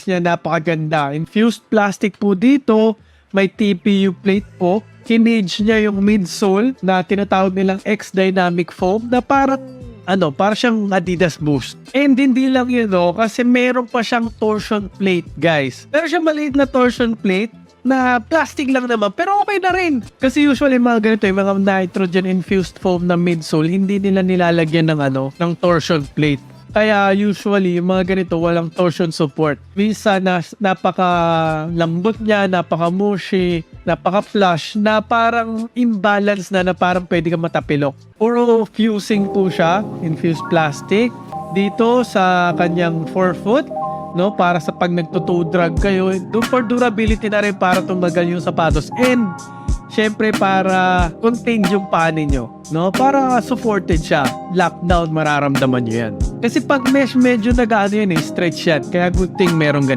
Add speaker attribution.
Speaker 1: niya napakaganda. Infused plastic po dito, may TPU plate po. Kinage niya yung midsole na tinatawag nilang X Dynamic Foam na parang para siyang Adidas Boost. And hindi lang yun, kasi meron pa siyang torsion plate, guys. Meron siyang maliit na torsion plate na plastic lang naman, pero okay na rin. Kasi usually mga ganito, yung mga nitrogen-infused foam na midsole, hindi nila nilalagyan ng torsion plate. Kaya usually, yung mga ganito, walang torsion support. Minsan, napaka-lambot niya, napaka-mushy, napaka-flush, na parang imbalance na parang pwede ka matapilok. Puro fusing po siya, infused plastic. Dito sa kanyang forefoot, para sa pag nagtutu drag kayo, for durability na rin para tumagal yung sapatos. And syempre para contain yung paa ninyo, para supported siya. Lockdown, mararamdaman nyo yan. Kasi pag mesh, medyo stretch yan. Kaya good thing merong ganito.